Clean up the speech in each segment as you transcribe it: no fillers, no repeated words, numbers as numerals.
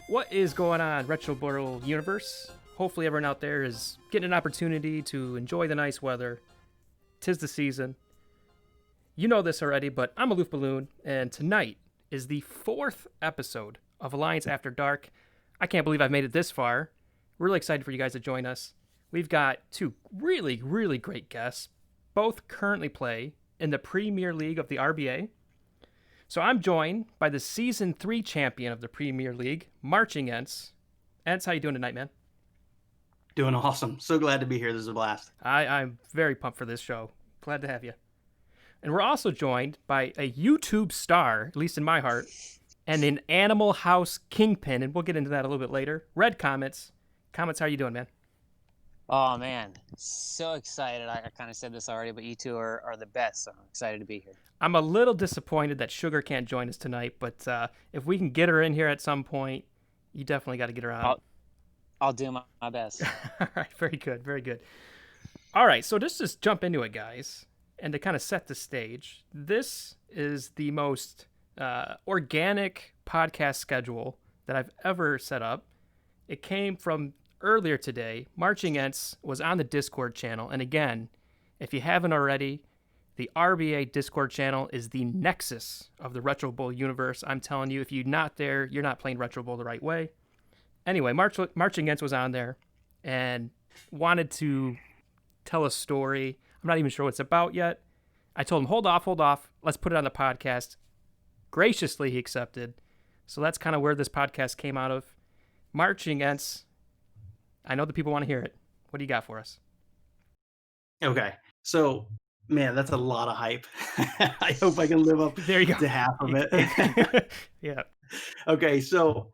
What is going on, Retro World Universe? Hopefully everyone out there is getting an opportunity to enjoy the nice weather. 'Tis the season. You know this already, but I'm Aloof Balloon, and tonight is the 4th episode of Alliance After Dark. I can't believe I've made it this far. Really excited for you guys to join us. We've got two really great guests. Both currently play in the Premier League of the RBA. So I'm joined by the Season 3 champion of the Premier League, Marching Ents. Ents, how you doing tonight, man? Doing awesome. So glad to be here. This is a blast. I'm very pumped for this show. Glad to have you. And we're also joined by a YouTube star, at least in my heart, and an Animal House kingpin, and we'll get into that a little bit later. Red Comets. Comets, how you doing, man? Oh man, so excited. I kind of said this already, but you two are the best, so I'm excited to be here. I'm a little disappointed that Sugar can't join us tonight, but if we can get her in here at some point, you definitely got to get her on. I'll do my best. All right, very good, very good. All right, so just jump into it, guys, and to kind of set the stage. This is the most organic podcast schedule that I've ever set up. It came from earlier today. Marching Ents was on the Discord channel, and again, if you haven't already, the RBA Discord channel is the nexus of the Retro Bowl universe. I'm telling you, if you're not there, you're not playing Retro Bowl the right way. Anyway, Marching Ents was on there and wanted to tell a story. I'm not even sure what it's about yet. I told him, hold off. Let's put it on the podcast. Graciously, he accepted. So that's kind of where this podcast came out of. Marching Ents, I know the people want to hear it. What do you got for us? Okay. So, man, that's a lot of hype. I hope I can live up there you go. to half of it. Yeah. Okay. So,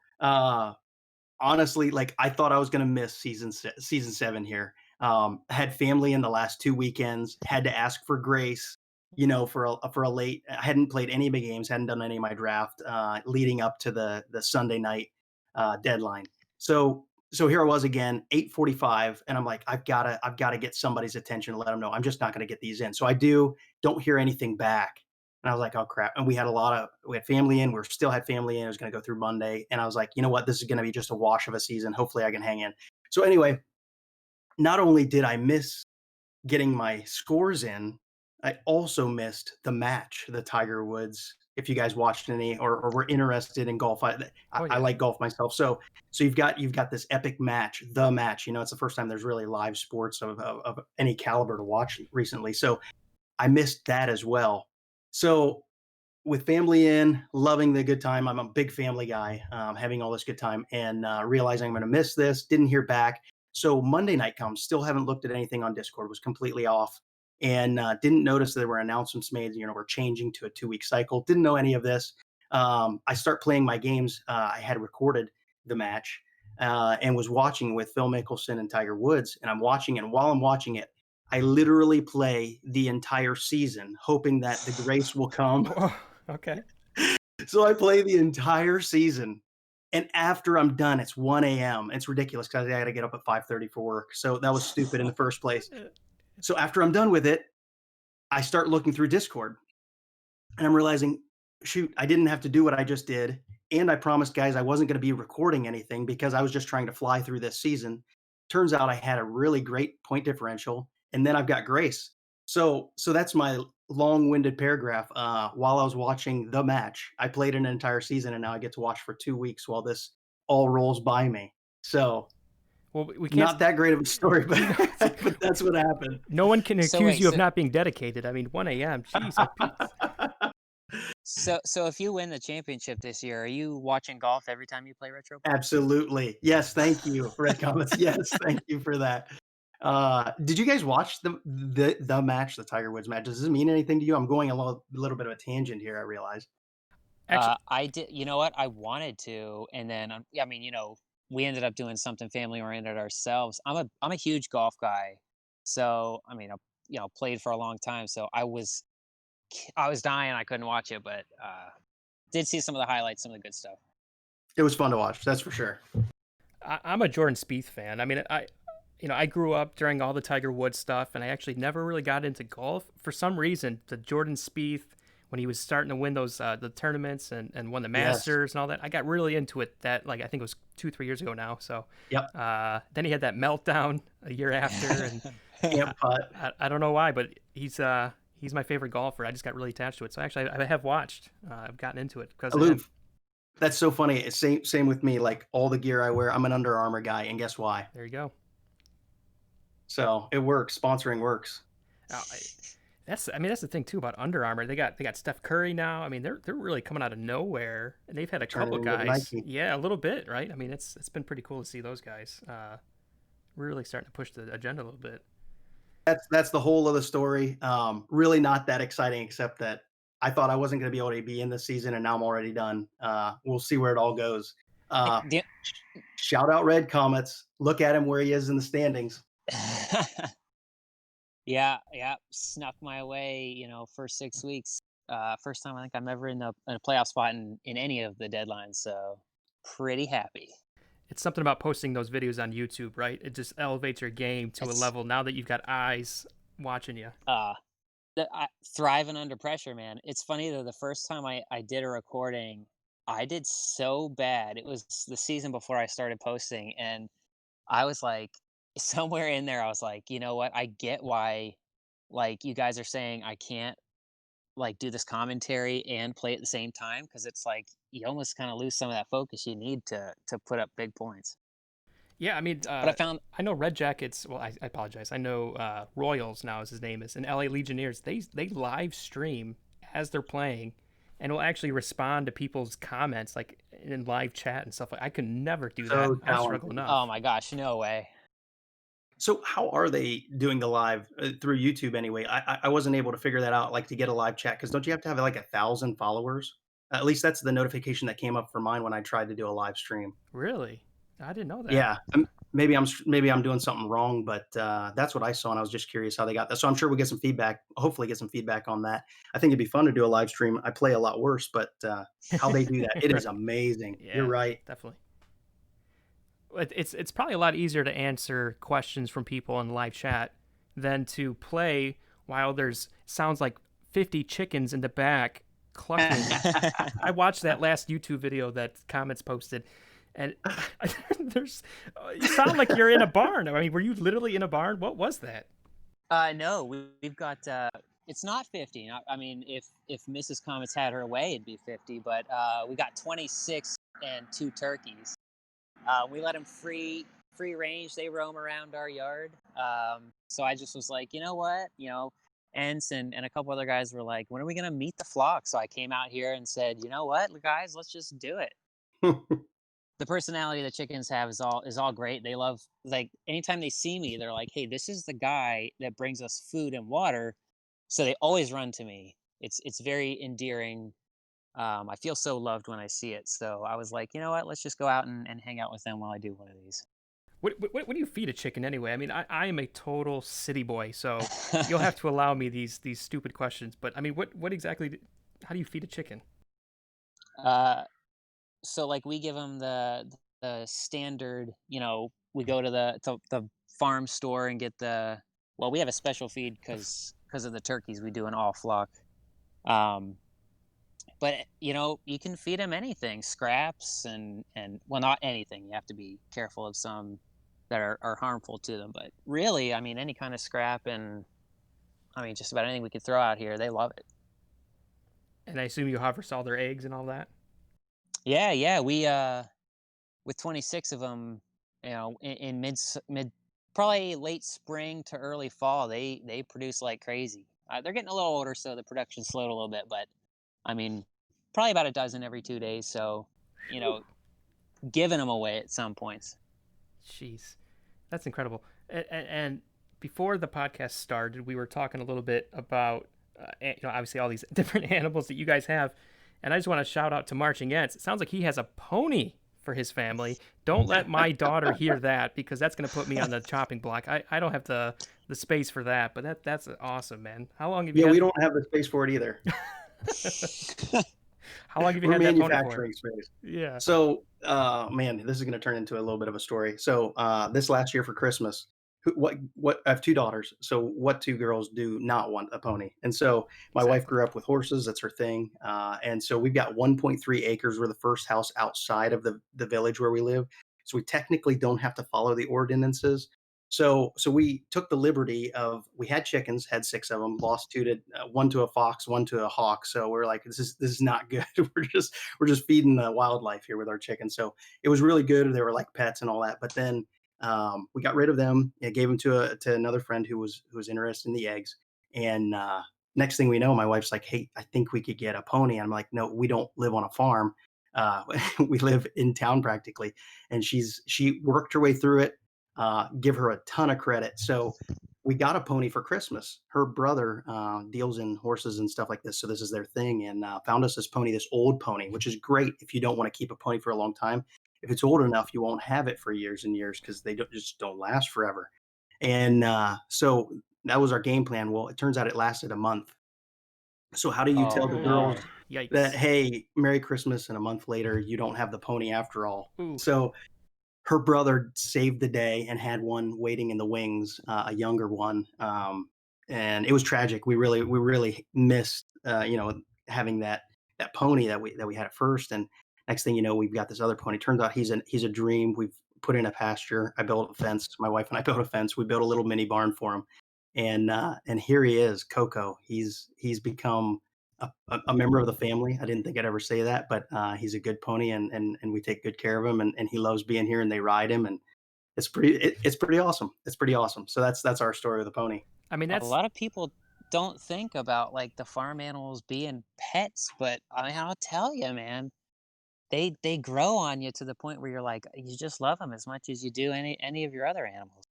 honestly, like I thought I was going to miss season 7 here. Had family in the last 2 weekends, had to ask for grace, for a late, I hadn't played any big games, hadn't done any of my draft, leading up to the Sunday night, deadline. So here I was again, 8:45, and I'm like, I've got to get somebody's attention and let them know I'm just not going to get these in. So I don't hear anything back. And I was like, oh crap. And we had family in, still had family in. It was going to go through Monday. And I was like, you know what? This is going to be just a wash of a season. Hopefully I can hang in. So anyway, not only did I miss getting my scores in, I also missed the match, the Tiger Woods. If you guys watched any or were interested in golf, I like golf myself. So you've got this epic match, the match. It's the first time there's really live sports of any caliber to watch recently. So I missed that as well. So with family in, loving the good time. I'm a big family guy, having all this good time, and realizing I'm going to miss this. Didn't hear back. So Monday night comes, still haven't looked at anything on Discord, was completely off. And didn't notice there were announcements made, we're changing to a 2-week cycle. Didn't know any of this. I start playing my games. I had recorded the match and was watching with Phil Mickelson and Tiger Woods. And I'm watching, and while I'm watching it, I literally play the entire season, hoping that the grace will come. Oh, okay. So I play the entire season. And after I'm done, it's 1 a.m. It's ridiculous because I got to get up at 5:30 for work. So that was stupid in the first place. So after I'm done with it, I start looking through Discord, and I'm realizing, shoot, I didn't have to do what I just did. And I promised guys I wasn't going to be recording anything because I was just trying to fly through this season. Turns out I had a really great point differential, and then I've got grace. So that's my long-winded paragraph. While I was watching the match, I played an entire season, and now I get to watch for 2 weeks while this all rolls by me. So well, we can't. Not that great of a story, but that's what happened. No one can accuse you of not being dedicated. I mean, 1 a.m. Jeez. So if you win the championship this year, are you watching golf every time you play Retro Bowl? Absolutely. Yes, thank you, Red Comets. Yes, thank you for that. Did you guys watch the match, the Tiger Woods match? Does this mean anything to you? I'm going a little bit of a tangent here, I realize. Actually, I did. You know what? I wanted to, and then we ended up doing something family oriented ourselves. I'm a huge golf guy, so I played for a long time. So I was dying. I couldn't watch it, but did see some of the highlights, some of the good stuff. It was fun to watch, that's for sure. I'm a Jordan Spieth fan. I mean, I grew up during all the Tiger Woods stuff, and I actually never really got into golf. For some reason, the Jordan Spieth, when he was starting to win those the tournaments and won the Yes. Masters and all that. I got really into it. That like I think it was 2-3 years ago now. So Yep. then he had that meltdown a year after, and Can't putt. I don't know why, but he's my favorite golfer. I just got really attached to it. So actually, I have watched. I've gotten into it because of him. Aloof. That's so funny. It's same with me. Like all the gear I wear, I'm an Under Armour guy, and guess why? There you go. So it works. Sponsoring works. That's the thing too about Under Armour. They got Steph Curry now. I mean, they're really coming out of nowhere, and they've had a couple Turning into guys. Nike. Yeah, a little bit, right? I mean, it's been pretty cool to see those guys really starting to push the agenda a little bit. That's the whole of the story. Really not that exciting, except that I thought I wasn't going to be able to be in this season, and now I'm already done. We'll see where it all goes. Shout out Red Comets. Look at him where he is in the standings. Yeah, snuck my way, for 6 weeks. First time I think I'm ever in a playoff spot in any of the deadlines, so pretty happy. It's something about posting those videos on YouTube, right? It just elevates your game to a level now that you've got eyes watching you. Thriving under pressure, man. It's funny though, the first time I did a recording, I did so bad. It was the season before I started posting, and I was like, somewhere in there, I was like, you know what? I get why, like, you guys are saying I can't, like, do this commentary and play at the same time, because it's like you almost kind of lose some of that focus you need to put up big points. Yeah, I mean, But I know Red Jackets. Well, I apologize. I know Royals now, as his name is, and LA Legionnaires. They live stream as they're playing, and will actually respond to people's comments like in live chat and stuff. Like I could never do that. I struggle enough. Oh my gosh, no way. So how are they doing the live through YouTube anyway? I wasn't able to figure that out, like to get a live chat, because don't you have to have like 1,000 followers? At least that's the notification that came up for mine when I tried to do a live stream. Really? I didn't know that. Yeah, maybe I'm doing something wrong, but that's what I saw, and I was just curious how they got that. So I'm sure we'll get some feedback. Hopefully, get some feedback on that. I think it'd be fun to do a live stream. I play a lot worse, but how they do that, it is amazing. Yeah, you're right. Definitely. It's probably a lot easier to answer questions from people in live chat than to play while there's sounds like 50 chickens in the back clucking. I watched that last YouTube video that Comets posted, and there's you sound like you're in a barn. I mean, were you literally in a barn? What was that? No, we've got it's not 50. I mean, if Mrs. Comets had her way, it'd be 50. But we got 26 and 2 turkeys. We let them free range. They roam around our yard. So I just was like, you know what? Ents and a couple other guys were like, when are we going to meet the flock? So I came out here and said, you know what, guys, let's just do it. The personality the chickens have is all great. They love, like, anytime they see me, they're like, hey, this is the guy that brings us food and water. So they always run to me. It's very endearing. I feel so loved when I see it. So I was like, you know what? Let's just go out and hang out with them while I do one of these. What do you feed a chicken anyway? I mean, I am a total city boy, so you'll have to allow me these stupid questions. But I mean, what exactly? How do you feed a chicken? So like we give them the standard. We go to the farm store and get we have a special feed because of the turkeys. We do an all flock. But you can feed them anything, scraps and well, not anything. You have to be careful of some that are harmful to them. But really, I mean, any kind of scrap and I mean, just about anything we could throw out here, they love it. And I assume you harvest all their eggs and all that. Yeah. We with 26 of them, in mid probably late spring to early fall, they produce like crazy. They're getting a little older, so the production slowed a little bit, but I mean, probably about a dozen every 2 days. So, giving them away at some points. Jeez, that's incredible. And before the podcast started, we were talking a little bit about, obviously all these different animals that you guys have. And I just want to shout out to Marching Ents. It sounds like he has a pony for his family. Don't let my daughter hear that, because that's going to put me on the chopping block. I don't have the space for that, but that's awesome, man. How long have you? Yeah, we don't have the space for it either. How long have you had that pony for? Manufacturing space. Yeah. So, man, this is going to turn into a little bit of a story. So, this last year for Christmas, what I have 2 daughters, so what 2 girls do not want a pony? And so my wife Exactly. grew up with horses, that's her thing, and so we've got 1.3 acres. We're the first house outside of the village where we live, so we technically don't have to follow the ordinances. So we took the liberty of we had chickens, had 6 of them, lost 2 to 1 to a fox, 1 to a hawk, so we're like, "This is not good." We're just feeding the wildlife here with our chickens, so it was really good. They were like pets and all that, but then we got rid of them. I gave them to another friend who was interested in the eggs. And next thing we know, my wife's like, "Hey, I think we could get a pony." And I'm like, "No, we don't live on a farm. Uh, we live in town practically." And she worked her way through it. Give her a ton of credit. So we got a pony for Christmas. Her brother deals in horses and stuff like this, so this is their thing, and found us this pony, this old pony, which is great if you don't want to keep a pony for a long time. If it's old enough, you won't have it for years and years because they just don't last forever. And so that was our game plan. Well, it turns out it lasted a month. So how do you tell Oh the no. girls Oh, that, yikes. hey, Merry Christmas, and a month later you don't have the pony after all? Ooh. So her brother saved the day and had one waiting in the wings, a younger one, and it was tragic. We really missed, having that pony that we had at first, and next thing you know, we've got this other pony. Turns out he's a dream. We've put in a pasture. I built a fence. My wife and I built a fence. We built a little mini barn for him, and here he is, Coco. He's become a member of the family. I didn't think I'd ever say that, but he's a good pony, and we take good care of him, and he loves being here, and they ride him, and it's pretty awesome. It's pretty awesome. So that's our story of the pony. I mean, A that's lot of people don't think about like the farm animals being pets, but I'll tell you, man, they grow on you to the point where you're like you just love them as much as you do any of your other animals.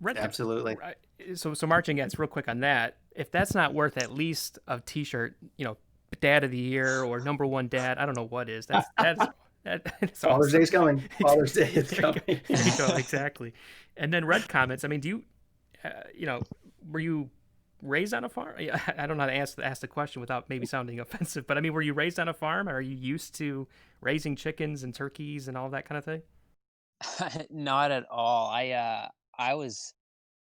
red. Absolutely. Right. So marching ants, real quick on that. If that's not worth at least a T-shirt, Dad of the Year or number one dad, I don't know what is. That's Father's awesome. Day's coming. Father's Day is There you go. coming. There you go. Exactly. And then red comments. I mean, were you raised on a farm? I don't know how to ask the question without maybe sounding offensive, but I mean, were you raised on a farm? Are you used to raising chickens and turkeys and all that kind of thing? Not at all. I was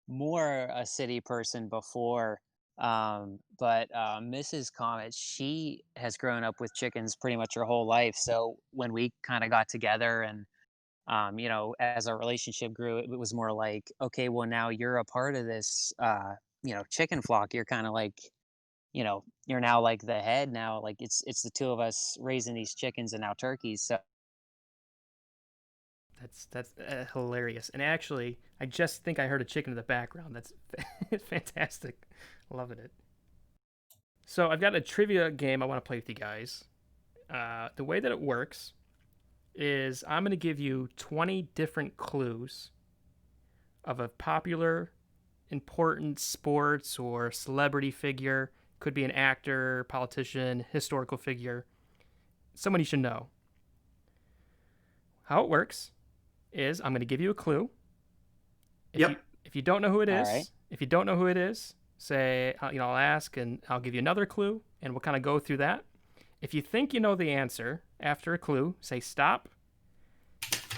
more a city person before, but Mrs. Comet, she has grown up with chickens pretty much her whole life. So when we kind of got together and as our relationship grew, it was more like, okay, well now you're a part of this, chicken flock. You're kind of like, you're now like the head now. Like it's the two of us raising these chickens and now turkeys. So That's hilarious. And actually, I just think I heard a chicken in the background. That's fantastic. Loving it. So I've got a trivia game I want to play with you guys. The way that it works is I'm going to give you 20 different clues of a popular, important sports or celebrity figure. Could be an actor, politician, historical figure, someone you should know. How it works is I'm going to give you a clue. If you Yep. if you don't know who it all right. is, if you don't know who it is, say I'll ask and I'll give you another clue, and we'll kind of go through that. If you think you know the answer after a clue, say stop.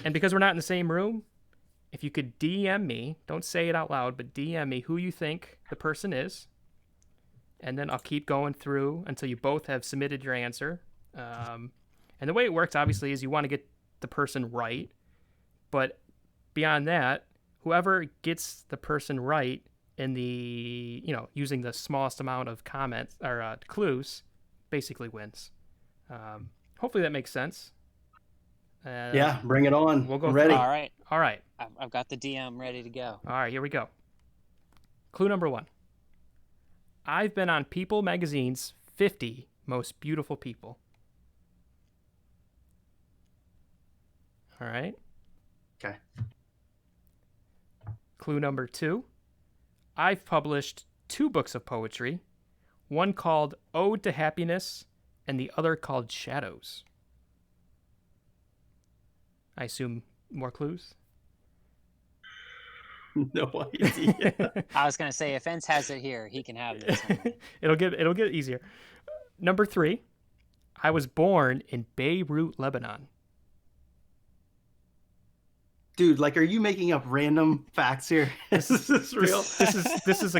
And because we're not in the same room, if you could DM me, don't say it out loud, but DM me who you think the person is, and then I'll keep going through until you both have submitted your answer. And the way it works, obviously, is you want to get the person right, but beyond that, whoever gets the person right in the using the smallest amount of comments or clues basically wins. Hopefully that makes sense. Yeah, bring it on. We'll go I'm through ready. All it. right. All right. I've got the DM ready to go. All right, here we go. Clue number 1. I've been on People Magazine's 50 Most Beautiful People. All right. Okay. Clue number 2. I've published 2 books of poetry, one called Ode to Happiness and the other called Shadows. I assume more clues? No idea. I was gonna say if Ents has it here, he can have this one. it'll get easier. Number 3. I was born in Beirut, Lebanon. Dude, like, are you making up random facts here? Is this real? This is a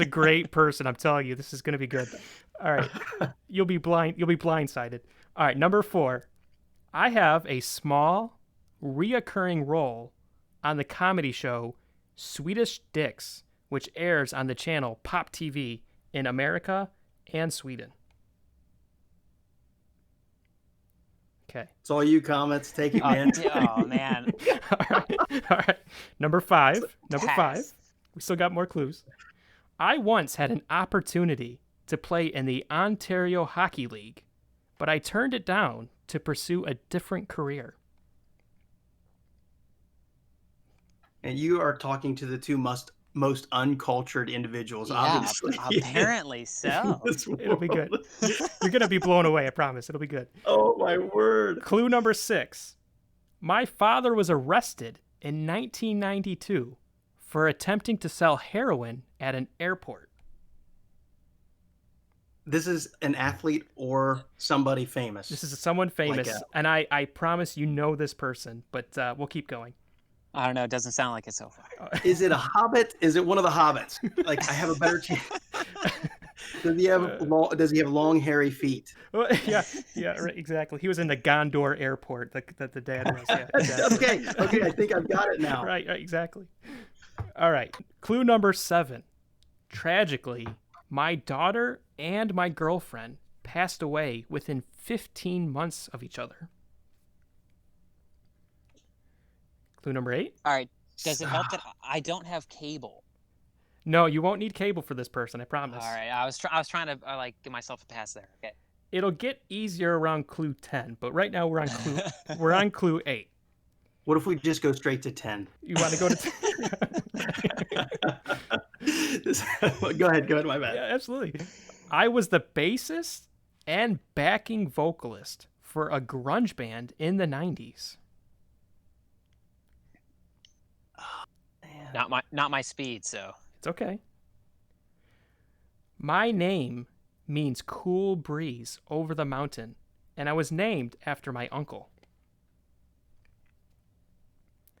great person. I'm telling you, this is gonna be good. All right, you'll be blindsided. All right, number 4. I have a small, reoccurring role on the comedy show Swedish Dicks, which airs on the channel Pop TV in America and Sweden. Okay. It's all you, Comets. Take it, man. Oh man. All right. Number 5. Pass. We still got more clues. I once had an opportunity to play in the Ontario Hockey League, but I turned it down to pursue a different career. And you are talking to the two most uncultured individuals, Yeah, obviously. apparently so. It'll be good. You're going to be blown away, I promise. It'll be good. Oh, my word. Clue number 6. My father was arrested in 1992 for attempting to sell heroin at an airport. This is an athlete or somebody famous. This is someone famous, and I promise you know this person, but we'll keep going. I don't know. It doesn't sound like it so far. Is it a hobbit? Is it one of the hobbits? Like, I have a better chance. Does he have long, hairy feet? Well, yeah, right, exactly. He was in the Gondor airport that the dad was. Yeah, exactly. Okay, I think I've got it now. Right, exactly. All right, clue number 7. Tragically, my daughter and my girlfriend passed away within 15 months of each other. Clue number 8. All right. Does it help that I don't have cable? No, you won't need cable for this person, I promise. All right. I was trying to like give myself a pass there. Okay. It'll get easier around clue 10, but right now we're on clue 8. What if we just go straight to 10? You want to go to 10? Go ahead, my bad. Yeah, absolutely. I was the bassist and backing vocalist for a grunge band in the 90s. Not my speed, so. It's okay. My name means cool breeze over the mountain, and I was named after my uncle.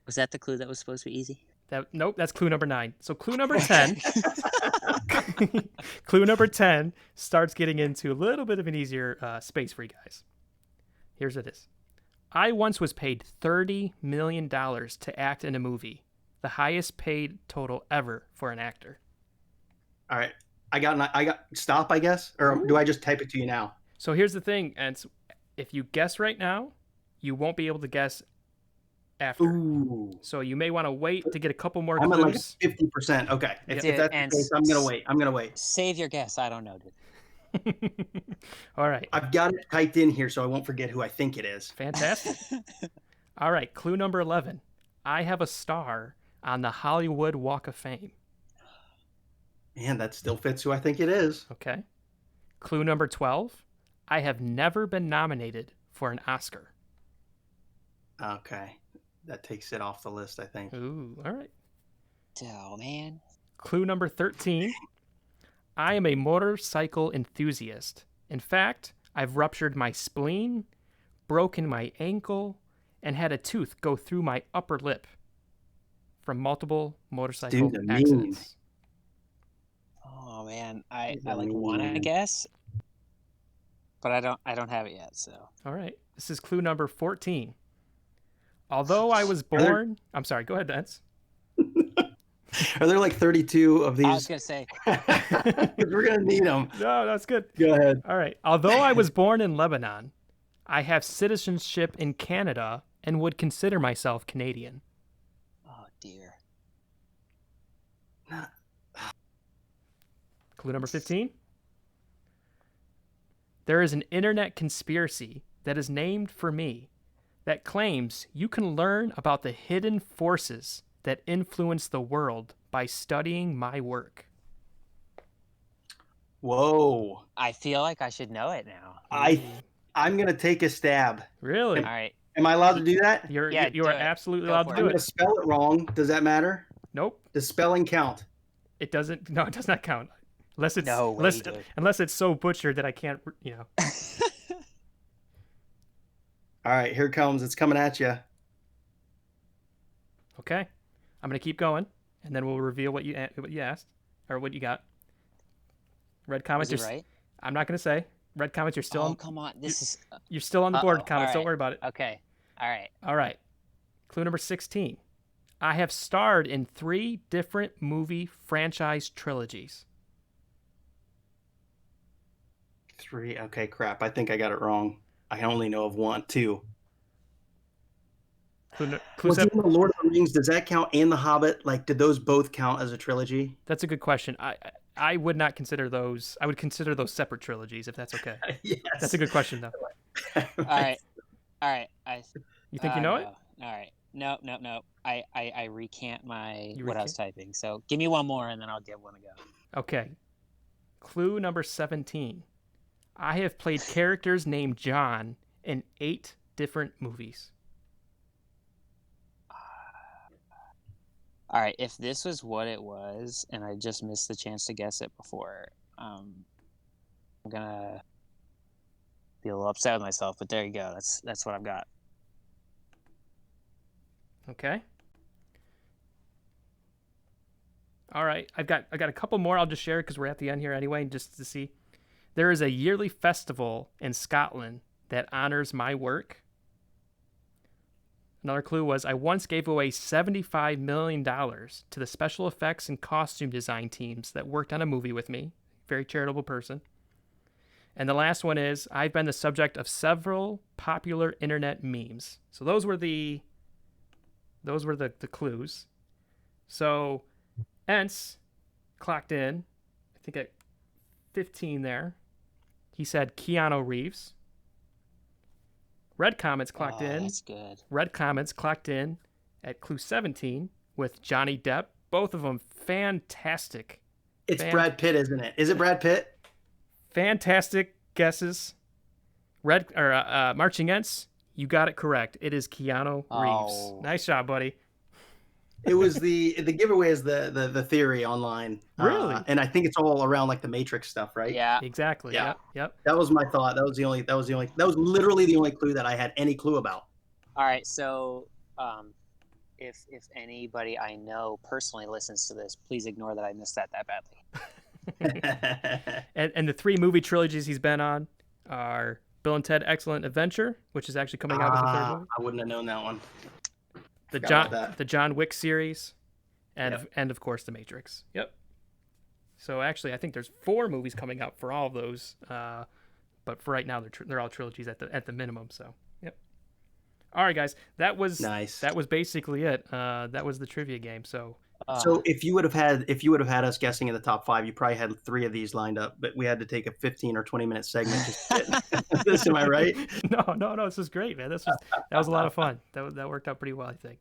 Was that the clue that was supposed to be easy? Nope, that's clue number 9. So clue number 10. Clue number 10 starts getting into a little bit of an easier space for you guys. Here's what it is. I once was paid $30 million to act in a movie, the highest paid total ever for an actor. All right. I got stop, I guess, or do I just type it to you now? So here's the thing, and if you guess right now, you won't be able to guess after. Ooh. So you may want to wait to get a couple more I'm clues. at like 50%. Okay. If Dude, that's the case, I'm gonna wait. Save your guess. I don't know, dude. All right. I've got it typed in here so I won't forget who I think it is. Fantastic. All right. Clue number 11. I have a star on the Hollywood Walk of Fame. Man, that still fits who I think it is. Okay. Clue number 12. I have never been nominated for an Oscar. Okay. That takes it off the list, I think. Ooh, all right. Oh, man. Clue number 13. I am a motorcycle enthusiast. In fact, I've ruptured my spleen, broken my ankle, and had a tooth go through my upper lip from multiple motorcycle accidents. Oh man, I like want to guess, but I don't have it yet. So all right, this is clue number 14. Although I was born, I'm sorry. Go ahead, Dance. Are there like 32 of these? I was gonna say we're gonna need them. No, that's good. Go ahead. All right. Although I was born in Lebanon, I have citizenship in Canada and would consider myself Canadian. Oh dear. Clue number 15. There is an internet conspiracy that is named for me that claims you can learn about the hidden forces that influence the world by studying my work. Whoa. I feel like I should know it now. I'm going to take a stab. Really? All right. Am I allowed to do that? You are absolutely allowed to do I'm going to it. spell it wrong. Does that matter? Nope. Does spelling count? It doesn't. No, it does not count. Unless it's No way, dude. unless it's so butchered that I can't, All right, here it comes. It's coming at you. Okay. I'm gonna keep going, and then we'll reveal what you asked or what you got. Red Was Comets. he right? I'm not gonna say. Red Comets. You're still Oh, on. come on. You're, This is. you're still on the Uh board. oh. All Comets. Don't right. worry about it. Okay. All right. All right. Clue number 16. I have starred in 3 different movie franchise trilogies. 3. Okay, crap. I think I got it wrong. I only know of 1, 2. Clue Was he 7. in the Lord of the Rings? Does that count? And the Hobbit? Like, did those both count as a trilogy? That's a good question. I would not consider those. I would consider those separate trilogies, if that's okay. Yes. That's a good question, though. All right. All right. You think you know it? All right. No, no, no. I recant my You what I was recant? typing. So give me one more, and then I'll give one a go. Okay. Clue number 17. I have played characters named John in 8 different movies. All right. If this was what it was, and I just missed the chance to guess it before, I'm gonna be a little upset with myself. But there you go. That's what I've got. Okay. All right. I got a couple more. I'll just share because we're at the end here anyway, just to see. There is a yearly festival in Scotland that honors my work. Another clue was I once gave away $75 million to the special effects and costume design teams that worked on a movie with me. Very charitable person. And the last one is I've been the subject of several popular internet memes. So those were the clues. So Ents clocked in, I think at 15 there. He said Keanu Reeves. Red Comets clocked in. That's good. Red Comets clocked in at clue 17 with Johnny Depp. Both of them fantastic. It's Brad Pitt, isn't it? Is it Brad Pitt? Fantastic guesses. Marching Ents, you got it correct. It is Keanu Reeves. Oh. Nice job, buddy. It was the giveaway is the theory online. Really? And I think it's all around like the Matrix stuff, right? Yeah. Exactly. Yeah. Yep. That was my thought. That was literally the only clue that I had any clue about. All right. So, if anybody I know personally listens to this, please ignore that I missed that badly. And the 3 movie trilogies he's been on are Bill and Ted Excellent Adventure, which is actually coming out with the 3rd movie. I wouldn't have known that one. The John Wick series, and Yep. and of course the Matrix. Yep. So actually, I think there's 4 movies coming out for all of those, but for right now they're all trilogies at the minimum. So yep. All right, guys, that was nice. That was basically it. That was the trivia game. So if you would have had us guessing in the top 5, you probably had 3 of these lined up, but we had to take a 15 or 20-minute segment just to get this. Am I right? No. This was great, man. That was a lot of fun. That worked out pretty well, I think.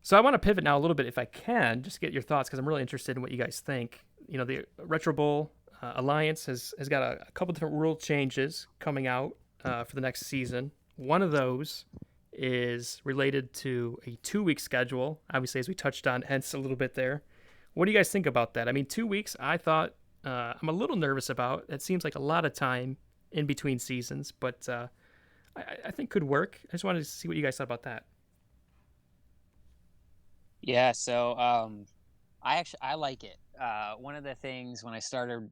So I want to pivot now a little bit, if I can, just get your thoughts because I'm really interested in what you guys think. You know, the Retro Bowl Alliance has got a couple different rule changes coming out for the next season. One of those is related to a 2-week schedule. Obviously, as we touched on Ents a little bit there. What do you guys think about that? I mean, 2 weeks, I thought I'm a little nervous about. It seems like a lot of time in between seasons, but I think could work. I just wanted to see what you guys thought about that. Yeah, so I like it. One of the things when I started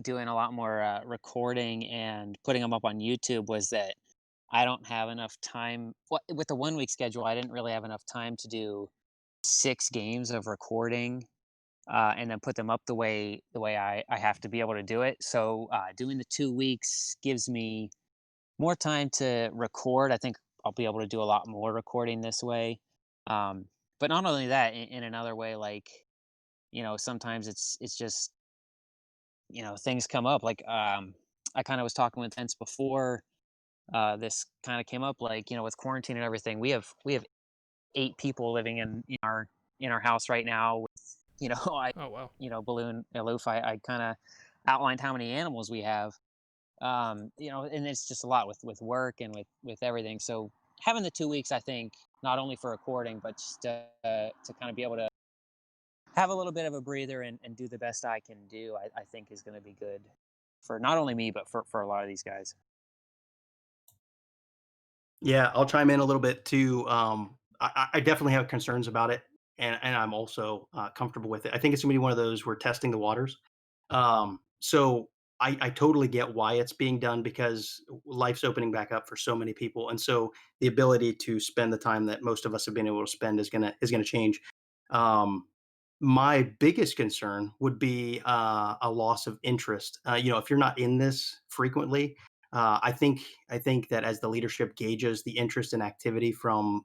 doing a lot more recording and putting them up on YouTube was that I don't have enough time. With the 1 week schedule, I didn't really have enough time to do 6 games of recording and then put them up the way I have to be able to do it. So doing the 2 weeks gives me more time to record. I think I'll be able to do a lot more recording this way. But not only that, in another way, like, sometimes it's just, things come up. Like, I kind of was talking with Vince before this kind of came up, like, with quarantine and everything, we have 8 people living in our house right now. Oh, wow. Balloon aloof, I kind of outlined how many animals we have. And it's just a lot with work and with everything. So having the 2 weeks, I think, not only for recording, but just to kind of be able to have a little bit of a breather and do the best I can do, I think is going to be good for not only me, but for a lot of these guys. Yeah, I'll chime in a little bit too. I definitely have concerns about it, and I'm also comfortable with it. I think it's gonna be one of those we're testing the waters. So I totally get why it's being done because life's opening back up for so many people, and so the ability to spend the time that most of us have been able to spend is gonna change. Um, my biggest concern would be a loss of interest. If you're not in this frequently, I think that as the leadership gauges the interest and activity from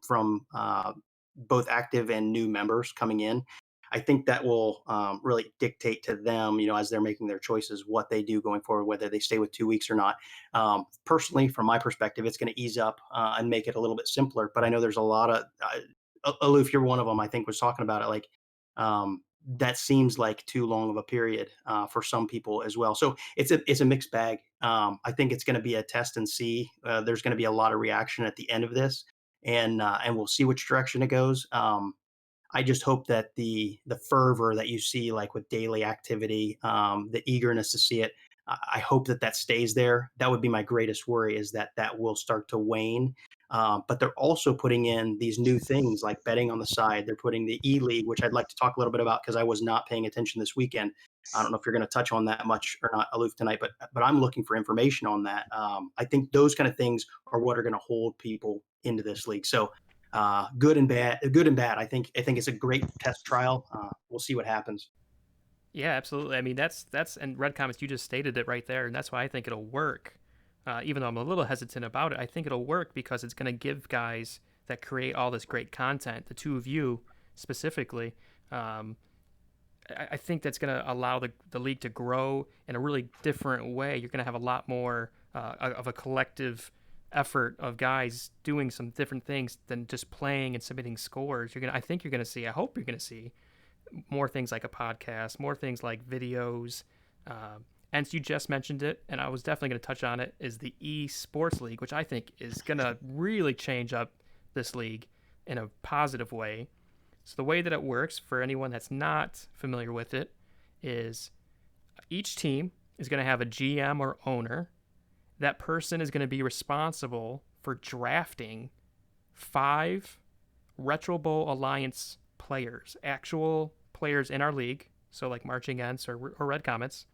both active and new members coming in, I think that will really dictate to them, as they're making their choices, what they do going forward, whether they stay with 2 weeks or not. Personally, from my perspective, it's going to ease up and make it a little bit simpler. But I know there's a lot of Aloof, you're one of them. I think was talking about it like that seems like too long of a period for some people as well. So it's a mixed bag. I think it's going to be a test and see. There's going to be a lot of reaction at the end of this, and we'll see which direction it goes. I just hope that the fervor that you see, like with daily activity, the eagerness to see it, I hope that that stays there. That would be my greatest worry is that that will start to wane. But they're also putting in these new things like betting on the side. They're putting the E League, which I'd like to talk a little bit about because I was not paying attention this weekend. I don't know if you're going to touch on that much or not, Aloof, tonight, but I'm looking for information on that. I think those kind of things are what are going to hold people into this league. So good and bad, good and bad. I think it's a great test trial. We'll see what happens. Yeah, absolutely. I mean, that's and Red Comets, you just stated it right there, and that's why I think it'll work. Even though I'm a little hesitant about it, I think it'll work because it's going to give guys that create all this great content, the two of you specifically. Um, I think that's going to allow the league to grow in a really different way. You're going to have a lot more of a collective effort of guys doing some different things than just playing and submitting scores. I think you're going to see. I hope you're going to see more things like a podcast, more things like videos. And you just mentioned it, and I was definitely going to touch on it, is the esports league, which I think is going to really change up this league in a positive way. So the way that it works for anyone that's not familiar with it is each team is going to have a GM or owner. That person is going to be responsible for drafting 5 Retro Bowl Alliance players, actual players in our league, so like Marching Ents or Red Comets.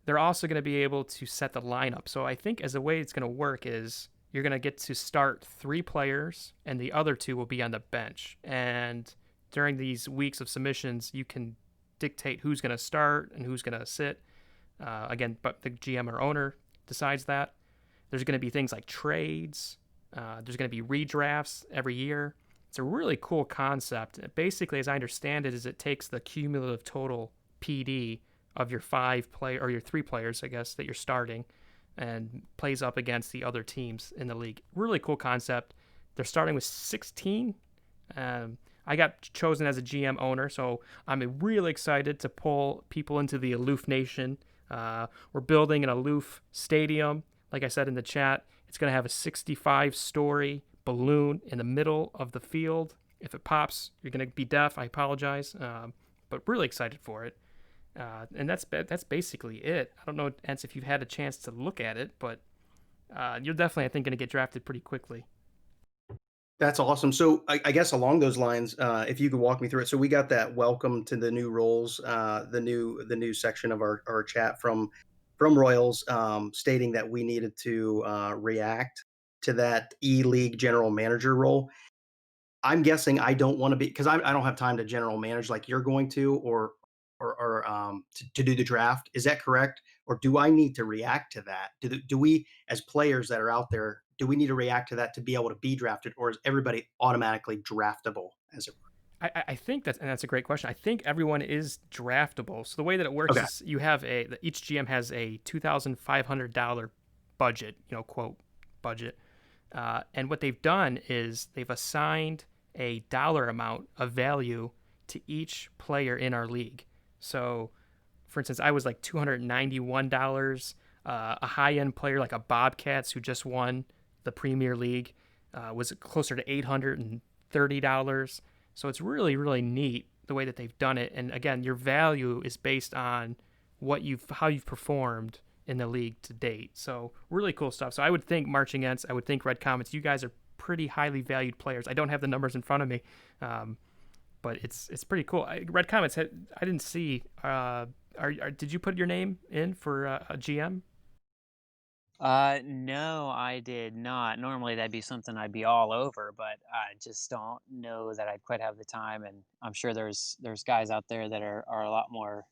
They're also going to be able to set the lineup. So I think as the way it's going to work is you're going to get to start 3 players and the other 2 will be on the bench. And during these weeks of submissions, you can dictate who's going to start and who's going to sit. Again, but the GM or owner decides that. There's going to be things like trades. There's going to be redrafts every year. It's a really cool concept. Basically, as I understand it, is it takes the cumulative total PD of your 5 player or your 3 players, I guess, that you're starting, and plays up against the other teams in the league. Really cool concept. They're starting with 16. I got chosen as a GM owner, so I'm really excited to pull people into the Aloof Nation. We're building an Aloof stadium. Like I said in the chat, it's going to have a 65-story balloon in the middle of the field. If it pops, you're going to be deaf. I apologize, but really excited for it. And that's basically it. I don't know, Ents, if you've had a chance to look at it, but you're definitely, I think, going to get drafted pretty quickly. That's awesome. So I guess along those lines, if you could walk me through it. So we got that welcome to the new roles, the new section of our chat from Royals stating that we needed to react to that E League general manager role. I'm guessing I don't want to be because I don't have time to general manage like you're going to or to do the draft. Is that correct? Or do I need to react to that? Do we as players that are out there, do we need to react to that to be able to be drafted, or is everybody automatically draftable as it were? I think that's a great question. I think everyone is draftable. So the way that it works Okay. is you have each GM has a $2,500 budget, quote budget, and what they've done is they've assigned a dollar amount of value to each player in our league. So, for instance, I was like $291. A high-end player like a Bobcats who just won the Premier League was closer to $830. So it's really, really neat the way that they've done it. And again, your value is based on how you've performed in the league to date. So really cool stuff. So I would think Marching Ents, I would think Red Comets, you guys are pretty highly valued players. I don't have the numbers in front of me, um, but it's pretty cool. Red Comets, I didn't see. Did you put your name in for a GM? No, I did not. Normally that'd be something I'd be all over, but I just don't know that I'd quite have the time. And I'm sure there's guys out there that are a lot more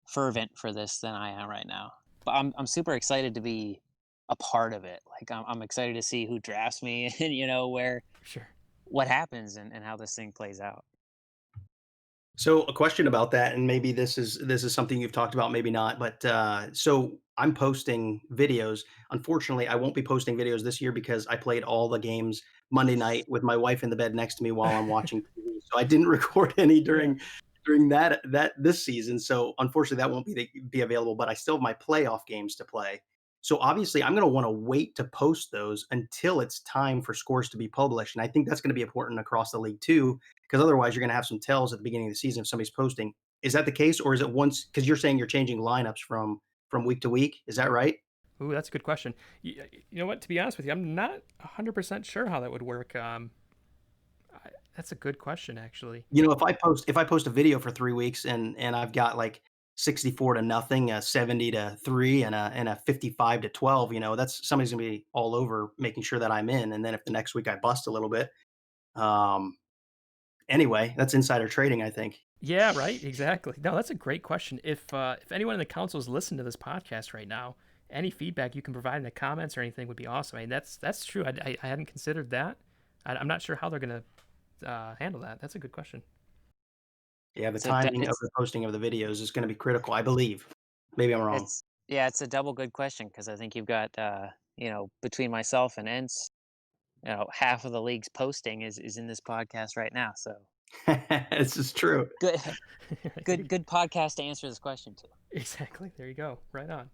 fervent for this than I am right now. But I'm super excited to be a part of it. Like I'm excited to see who drafts me and where Sure. what happens and how this thing plays out. So a question about that, and maybe this is something you've talked about, maybe not, but so I'm posting videos. Unfortunately, I won't be posting videos this year because I played all the games Monday night with my wife in the bed next to me while I'm watching TV. So I didn't record any Yeah. during that this season. So unfortunately, that won't be available. But I still have my playoff games to play. So obviously, I'm going to want to wait to post those until it's time for scores to be published, and I think that's going to be important across the league too, because otherwise you're going to have some tells at the beginning of the season if somebody's posting. Is that the case, or is it once? Because you're saying you're changing lineups from week to week. Is that right? Ooh, that's a good question. You know what? To be honest with you, I'm not 100% sure how that would work. That's a good question, actually. If I post a video for 3 weeks and I've got like 64 to nothing, a 70 to 3, and a 55 to 12, that's somebody's gonna be all over making sure that I'm in. And then if the next week I bust a little bit, um, anyway, that's insider trading, I think. Yeah, right. Exactly. No, that's a great question. If anyone in the council is listening to this podcast right now, any feedback you can provide in the comments or anything would be awesome. I mean, that's true. I hadn't considered that. I'm not sure how they're gonna handle that. That's a good question. Yeah, the It's a du- timing of it's the posting of the videos is gonna be critical, I believe. Maybe I'm wrong. it's yeah, it's a double good question because I think you've got between myself and Ents, half of the league's posting is in this podcast right now. So This is true. good good podcast to answer this question to. Exactly. There you go. Right on.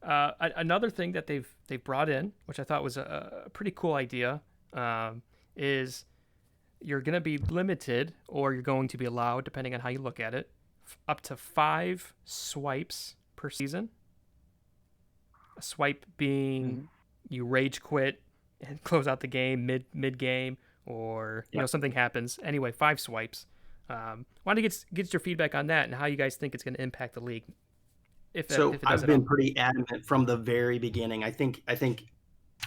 Another thing that they've brought in, which I thought was a pretty cool idea, is you're going to be limited, or you're going to be allowed, depending on how you look at it, up to 5 swipes per season. A swipe being Hmm. you rage quit and close out the game mid game, or Yep. something happens. Anyway, 5 swipes. Want to get your feedback on that and how you guys think it's going to impact the league, So if it does I've at been all. pretty adamant from the very beginning. I think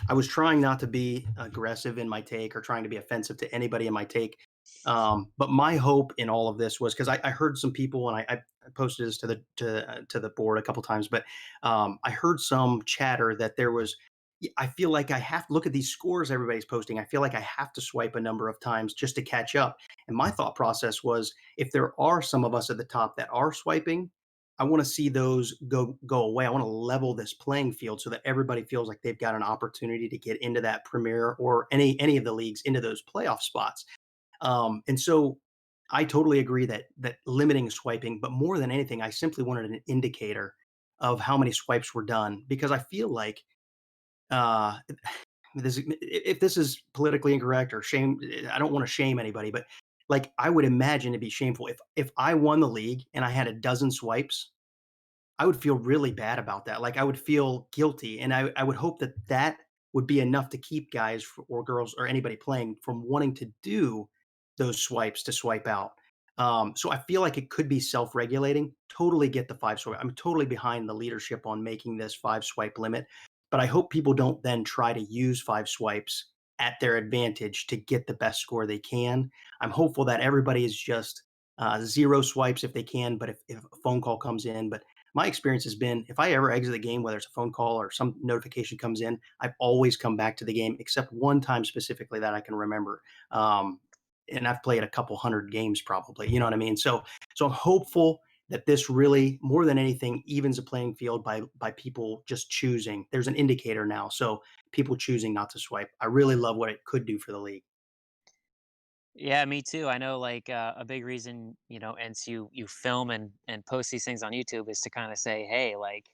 I was trying not to be aggressive in my take or trying to be offensive to anybody in my take. But my hope in all of this was because I heard some people, and I posted this to the board a couple times, but I heard some chatter that there was. I feel like I have to look at these scores everybody's posting. I feel like I have to swipe a number of times just to catch up. And my thought process was, if there are some of us at the top that are swiping, I want to see those go away. I want to level this playing field so that everybody feels like they've got an opportunity to get into that premier or any of the leagues into those playoff spots. And so I totally agree that limiting swiping, but more than anything, I simply wanted an indicator of how many swipes were done, because I feel like uh, if this is politically incorrect or shame, I don't want to shame anybody, but like I would imagine it'd be shameful if I won the league and I had a dozen swipes. I would feel really bad about that. Like, I would feel guilty, and I would hope that that would be enough to keep guys or girls or anybody playing from wanting to do those swipes to swipe out. So I feel like it could be self-regulating. Totally get the 5 swipe. I'm totally behind the leadership on making this 5 swipe limit, but I hope people don't then try to use 5 swipes at their advantage to get the best score they can. I'm hopeful that everybody is just, 0 swipes if they can, but if a phone call comes in. But my experience has been, if I ever exit the game, whether it's a phone call or some notification comes in, I've always come back to the game, except one time specifically that I can remember. Um, and I've played a couple hundred games probably, you know what I mean? So I'm hopeful that this really, more than anything, evens the playing field by people just choosing. There's an indicator now, so people choosing not to swipe. I really love what it could do for the league. Yeah, me too. I know, like, a big reason, Ents, you film and post these things on YouTube is to kind of say, hey, like,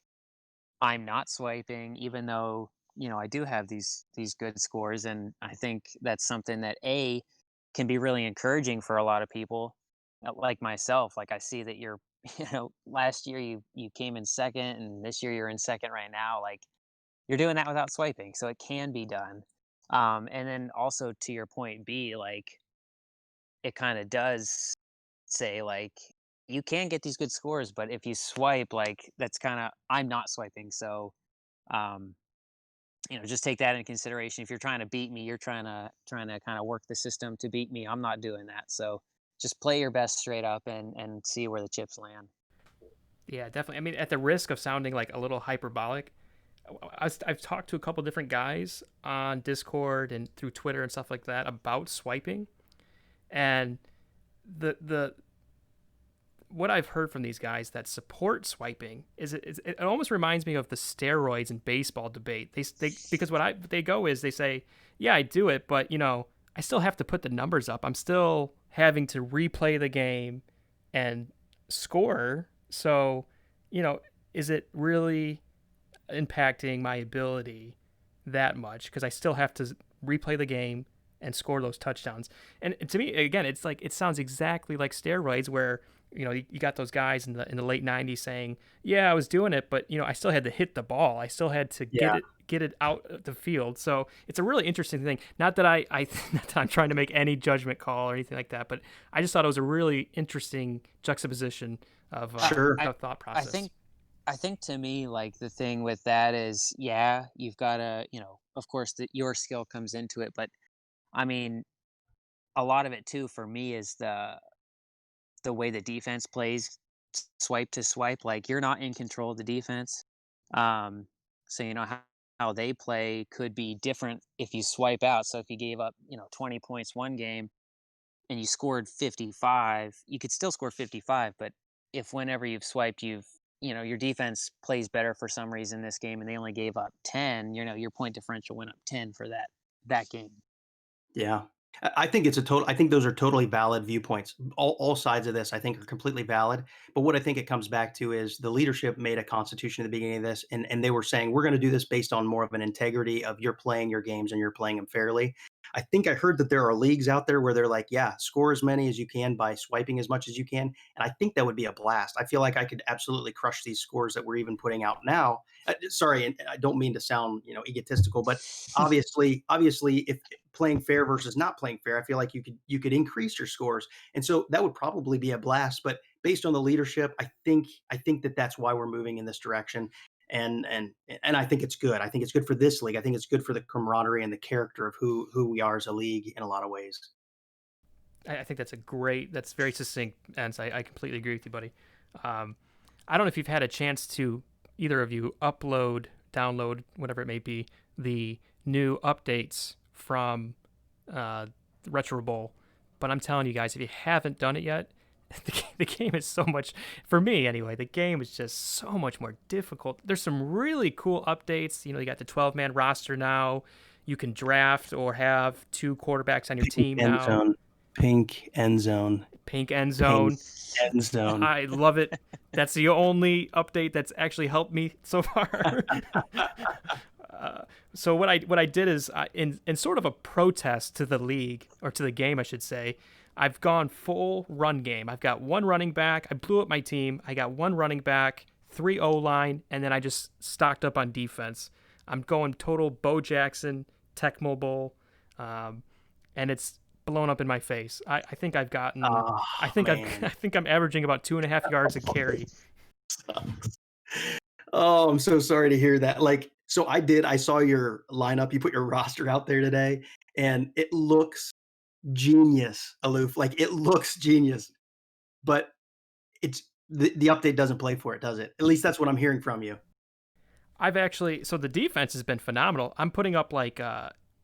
I'm not swiping, even though I do have these good scores, and I think that's something that can be really encouraging for a lot of people, like myself. Like I see that you're, last year you came in second, and this year you're in second right now. Like you're doing that without swiping, so it can be done. And then also to your point B, like it kind of does say like you can get these good scores, but if you swipe, like that's kind of I'm not swiping, so um, just take that into consideration. If you're trying to beat me, you're trying to kind of work the system to beat me. I'm not doing that. So just play your best straight up and see where the chips land. Yeah, definitely. I mean, at the risk of sounding like a little hyperbolic, I've talked to a couple different guys on Discord and through Twitter and stuff like that about swiping, and the what I've heard from these guys that support swiping is it almost reminds me of the steroids and baseball debate. They because what they go is they say, yeah, I do it, but I still have to put the numbers up. I'm still having to replay the game and score. So, you know, is it really impacting my ability that much? Because I still have to replay the game and score those touchdowns. And to me, again, it's like it sounds exactly like steroids, where you got those guys in the late '90s saying, "Yeah, I was doing it, but I still had to hit the ball. I still had to Yeah. get it out of the field." So it's a really interesting thing. Not that not that I'm trying to make any judgment call or anything like that, but I just thought it was a really interesting juxtaposition of Sure. I thought I process. think I think to me, like the thing with that is, yeah, you've got to, of course, that your skill comes into it, but I mean, a lot of it too for me is the way the defense plays swipe to swipe. Like you're not in control of the defense, um, so how they play could be different if you swipe out. So if you gave up, 20 points one game and you scored 55, you could still score 55. But if whenever you've swiped, your defense plays better for some reason this game and they only gave up 10, your point differential went up 10 for that game. Yeah. I think it's a total I think those are totally valid viewpoints. All sides of this I think are completely valid. But what I think it comes back to is the leadership made a constitution at the beginning of this, and they were saying we're going to do this based on more of an integrity of you're playing your games and you're playing them fairly. I think I heard that there are leagues out there where they're like, yeah, score as many as you can by swiping as much as you can. And I think that would be a blast. I feel like I could absolutely crush these scores that we're even putting out now. Sorry, and I don't mean to sound, egotistical, but obviously if playing fair versus not playing fair, I feel like you could increase your scores, and so that would probably be a blast. But based on the leadership, I think that that's why we're moving in this direction, and I think it's good. I think it's good for this league. I think it's good for the camaraderie and the character of who we are as a league in a lot of ways. I think that's very succinct, and I completely agree with you, buddy. I don't know if you've had a chance to either of you download, whatever it may be, the new updates from the Retro Bowl, but I'm telling you guys, if you haven't done it yet, the game is so much, for me anyway, the game is just so much more difficult. There's some really cool updates. You got the 12-man roster now. You can draft or have two quarterbacks on your team End now. zone, pink end zone, Pink end zone. pink end zone. I love it. That's the only update that's actually helped me so far. So what I did is in sort of a protest to the league, or to the game, I should say, I've gone full run game. I've got one running back. I blew up my team. I got one running back, 3 O-line, and then I just stocked up on defense. I'm going total Bo Jackson, Tecmo Bowl, and it's blown up in my face. I think I've gotten. Oh, I think I man. think I'm averaging about 2.5 yards a carry. Oh, I'm so sorry to hear that. Like, so I saw your lineup. You put your roster out there today, and it looks genius, Aloof. Like, it looks genius, but the update doesn't play for it, does it? At least that's what I'm hearing from you. So the defense has been phenomenal. I'm putting up like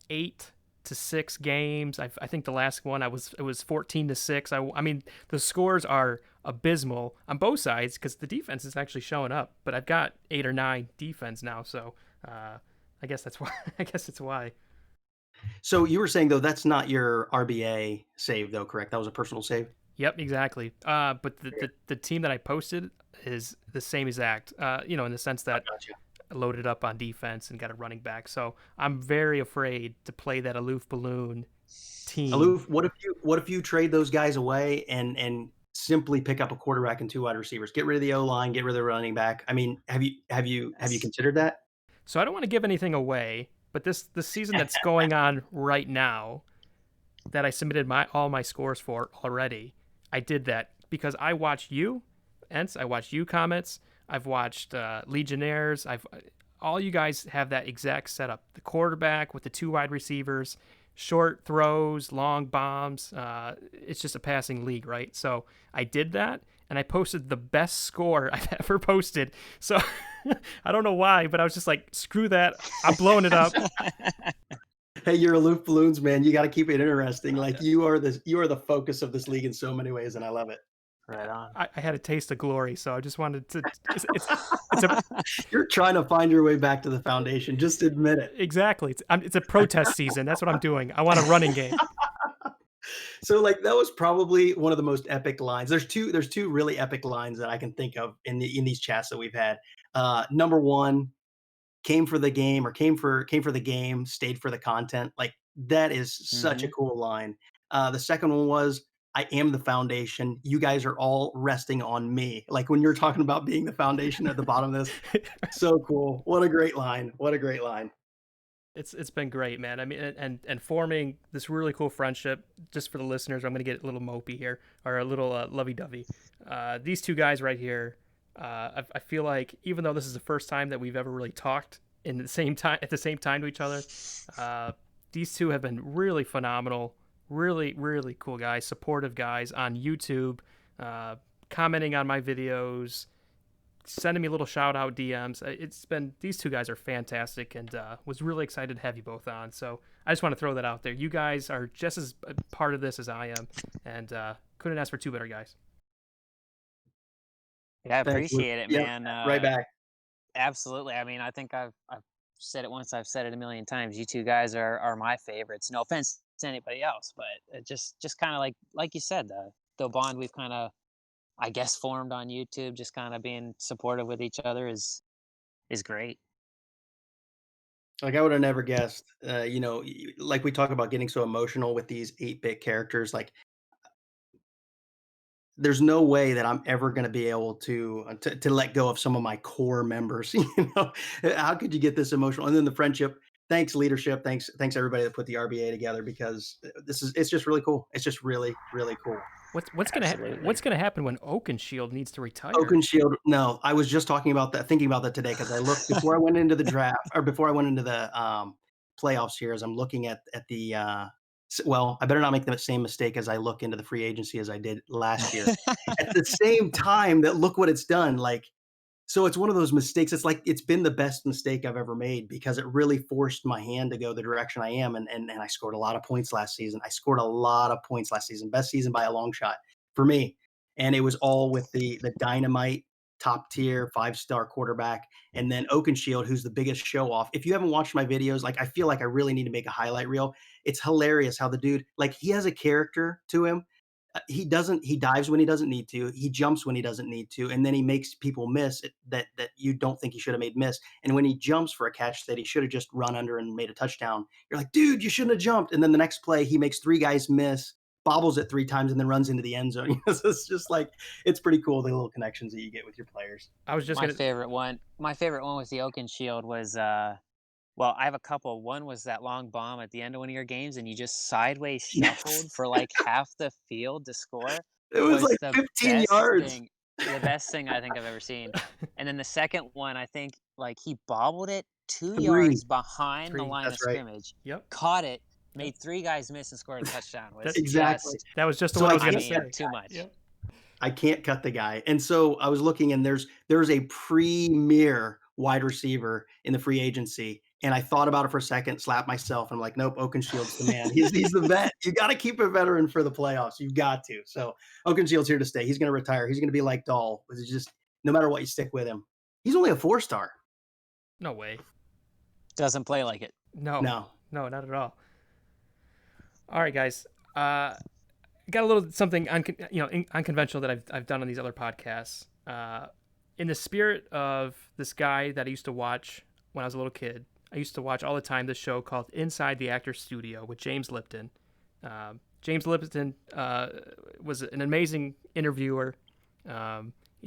8-6 games. I think the last one it was 14-6. I mean the scores are abysmal on both sides because the defense is actually showing up. But I've got 8 or 9 defense now, so I guess that's why. I guess it's why. So you were saying though that's not your RBA save though, correct? That was a personal save. Yep, exactly. But the team that I posted is the same exact. In the sense I that gotcha. loaded up on defense and got a running back. So I'm very afraid to play that aloof balloon team. Aloof, what if you trade those guys away and simply pick up a quarterback and two wide receivers? Get rid of the O line, get rid of the running back. I mean, have you Yes. considered that? So I don't want to give anything away, But the season that's going on right now, that I submitted all my scores for already, I did that because I watched you, Ents. I watched you, Comets. I've watched Legionnaires. All you guys have that exact setup: the quarterback with the two wide receivers, short throws, long bombs. It's just a passing league, right? So I did that, and I posted the best score I've ever posted. So I don't know why, but I was just like, screw that. I'm blowing it up. Hey, you're aloof balloons, man. You got to keep it interesting. Like you are the focus of this league in so many ways, and I love it. Right on. I had a taste of glory, so I just wanted to. It's a You're trying to find your way back to the foundation. Just admit it. exactly. It's a protest season. That's what I'm doing. I want a running game. So like that was probably one of the most epic lines. There's two really epic lines that I can think of in these chats that we've had. Number one, came for the game or came for the game, stayed for the content. Like that is such a cool line. The second one was, I am the foundation. You guys are all resting on me. Like when you're talking about being the foundation at the bottom of this, so cool. What a great line. What a great line. It's been great, man. I mean, and forming this really cool friendship. Just for the listeners, I'm gonna get a little mopey here, or a little lovey-dovey. These two guys right here. I feel like even though this is the first time that we've ever really talked in the same time at the same time to each other, these two have been really phenomenal. Really, really cool guys, supportive guys on YouTube, commenting on my videos, sending me little shout out DMs. These two guys are fantastic, and was really excited to have you both on. So I just want to throw that out there. You guys are just as a part of this as I am, and couldn't ask for two better guys. Yeah, I Thank you. appreciate it, Yeah, man. right back. Absolutely. I mean, I think I've said it once, I've said it a million times. You two guys are my favorites. No offense to anybody else, but it just kind of like you said, the bond we've kind of, I guess, formed on YouTube, just kind of being supportive with each other is great. Like I would have never guessed. Like we talk about getting so emotional with these 8-bit characters. Like there's no way that I'm ever going to be able to let go of some of my core members. How could you get this emotional? And then the friendship. Thanks leadership. Thanks everybody that put the RBA together because it's just really cool. It's just really really cool. What's gonna happen when Oakenshield needs to retire? Oakenshield. No, I was just thinking about that today because I looked before I went into the draft or before I went into the playoffs here. As I'm looking at the well, I better not make the same mistake as I look into the free agency as I did last year. At the same time, that look what it's done. Like, so it's one of those mistakes. It's like it's been the best mistake I've ever made because it really forced my hand to go the direction I am, and I scored a lot of points last season. I scored a lot of points last season, best season by a long shot for me, and it was all with the dynamite top tier 5-star quarterback, and then Oakenshield, who's the biggest show off. If you haven't watched my videos, like I feel like I really need to make a highlight reel. It's hilarious how the dude, like he has a character to him. He dives when he doesn't need to, he jumps when he doesn't need to, and then he makes people miss that you don't think he should have made miss. And when he jumps for a catch that he should have just run under and made a touchdown, you're like, dude, you shouldn't have jumped. And then the next play he makes 3 guys miss, bobbles it 3 times, and then runs into the end zone. It's just like, it's pretty cool, the little connections that you get with your players. I was just My gonna. favorite one, was the Oakenshield was well, I have a couple. One was that long bomb at the end of one of your games, and you just sideways Yes, shuffled for like half the field to score. it was Was like the 15 best yards. thing, the best thing I think I've ever seen. And then the second one, I think like he bobbled it 2 yards 3. behind the 3. line of That's right. scrimmage, Yep. caught it, Yep. made 3 guys miss, and scored a touchdown. Was That Exactly. just, that was just the So one I I was gonna can't say. too much. Yep. I can't cut the guy. And so I was looking, and there's a premier wide receiver in the free agency. And I thought about it for a second, slapped myself. I'm like, nope, Oakenshield's the man. He's the vet. You got to keep a veteran for the playoffs. You've got to. So Oakenshield's here to stay. He's going to retire. He's going to be like Dahl. It's just no matter what you stick with him. He's only a 4-star. No way. Doesn't play like it. No. No. No, not at all. All right, guys. Got a little something unconventional that I've done on these other podcasts. In the spirit of this guy that I used to watch when I was a little kid, I used to watch all the time this show called Inside the Actor's Studio with James Lipton. James Lipton was an amazing interviewer.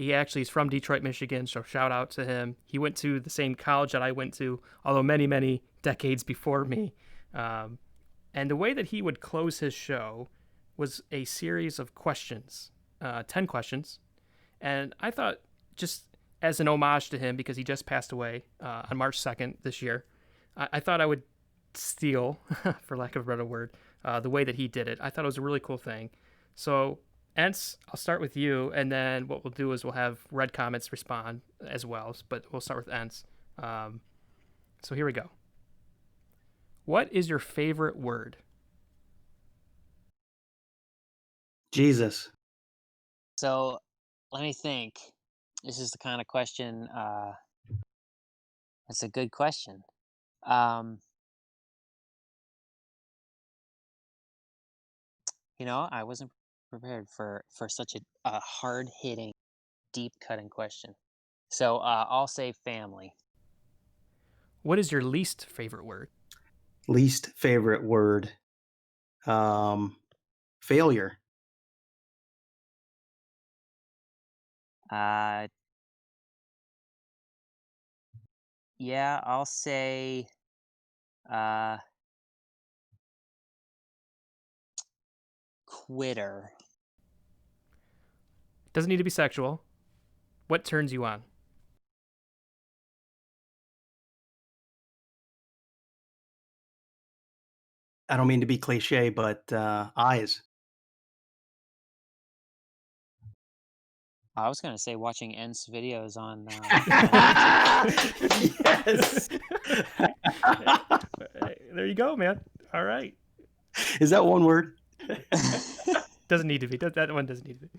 He actually is from Detroit, Michigan, so shout out to him. He went to the same college that I went to, although many, many decades before me. And the way that he would close his show was a series of questions, 10 questions. And I thought, just as an homage to him, because he just passed away on March 2nd this year, I thought I would steal, for lack of a better word, the way that he did it. I thought it was a really cool thing. So, Ents, I'll start with you, and then what we'll do is we'll have Red Comets respond as well, but we'll start with Ents. So here we go. What is your favorite word? Jesus. So let me think. This is the kind of question. That's a good question. Um, I wasn't prepared for such a hard hitting, deep cutting question. So I'll say family. What is your least favorite word? Least favorite word. Failure. Yeah, I'll say uh, quitter. Doesn't need to be sexual. What turns you on? I don't mean to be cliche, but eyes. I was gonna say watching Ents videos on Yes. There you go, man. All right. Is that one word? Doesn't need to be. That one doesn't need to be.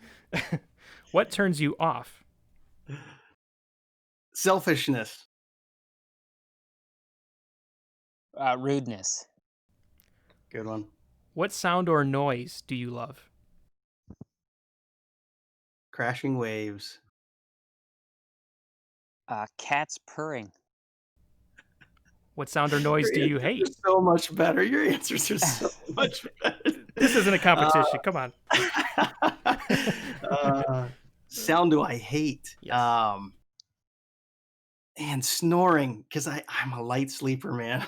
What turns you off? Selfishness. Rudeness. Good one. What sound or noise do you love? Crashing waves. Cats purring. What sound or noise do you hate? So much better. Your answers are so much better. This isn't a competition. Come on. Sound do I hate? Yes. And snoring, because I'm a light sleeper, man.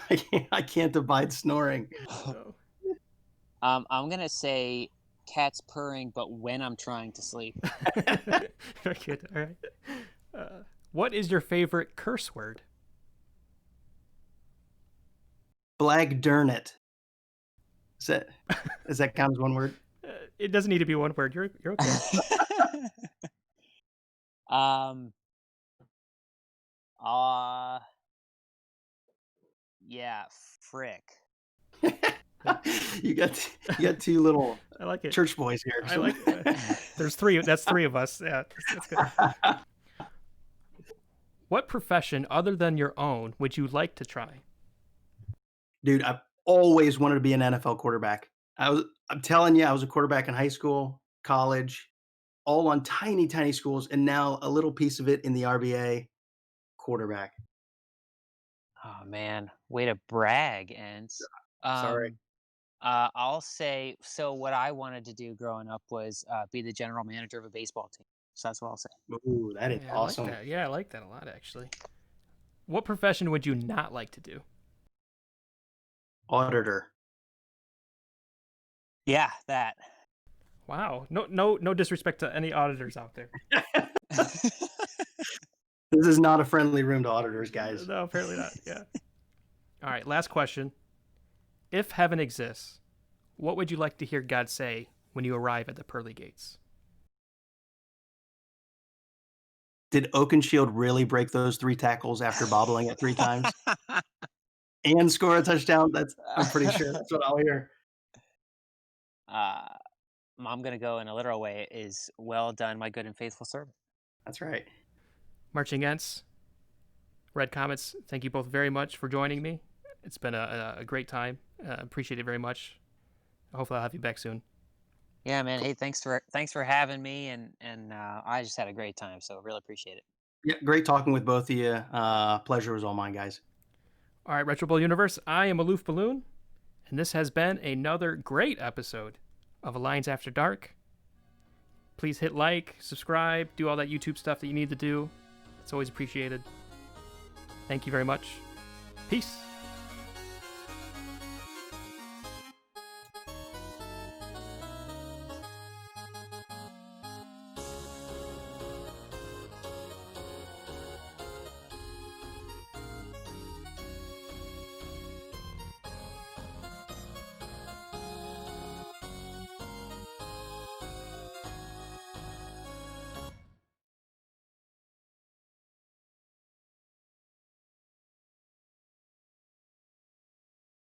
I can't abide snoring. So, I'm gonna say cats purring, but when I'm trying to sleep. very good. All right. What is your favorite curse word? Blag darn it. Does that count as one word? It doesn't need to be one word. You're okay. Yeah, frick. you got two little I like it. church boys here. I like it. There's three. That's three of us. Yeah, that's good. What profession other than your own would you like to try? Dude, I've always wanted to be an NFL quarterback. I'm telling you, I was a quarterback in high school, college, all on tiny, tiny schools, and now a little piece of it in the RBA, quarterback. Oh man, way to brag, Ents. Sorry. I'll say so. What I wanted to do growing up was be the general manager of a baseball team. So that's what I'll say. Ooh, that is Yeah, awesome. I like that. Yeah, I like that a lot, actually. What profession would you not like to do? Auditor. Yeah, that. Wow. No disrespect to any auditors out there. This is not a friendly room to auditors, guys. No, apparently not. Yeah. All right, last question. If heaven exists, what would you like to hear God say when you arrive at the pearly gates? Did Oakenshield really break those 3 tackles after bobbling it 3 times and score a touchdown? I'm pretty sure that's what I'll hear. I'm gonna go in a literal way. Is well done, my good and faithful servant. That's right. Marching Ents, Red Comets, thank you both very much for joining me. It's been a great time. Appreciate it very much. Hopefully I'll have you back soon. Yeah, man. Hey, thanks for having me, and I just had a great time. So really appreciate it. Yeah, great talking with both of you. Pleasure was all mine, guys. All right, Retro Bowl Universe, I am Aloof Balloon, and this has been another great episode of Alliance After Dark. Please hit like, subscribe, do all that YouTube stuff that you need to do. It's always appreciated. Thank you very much. Peace.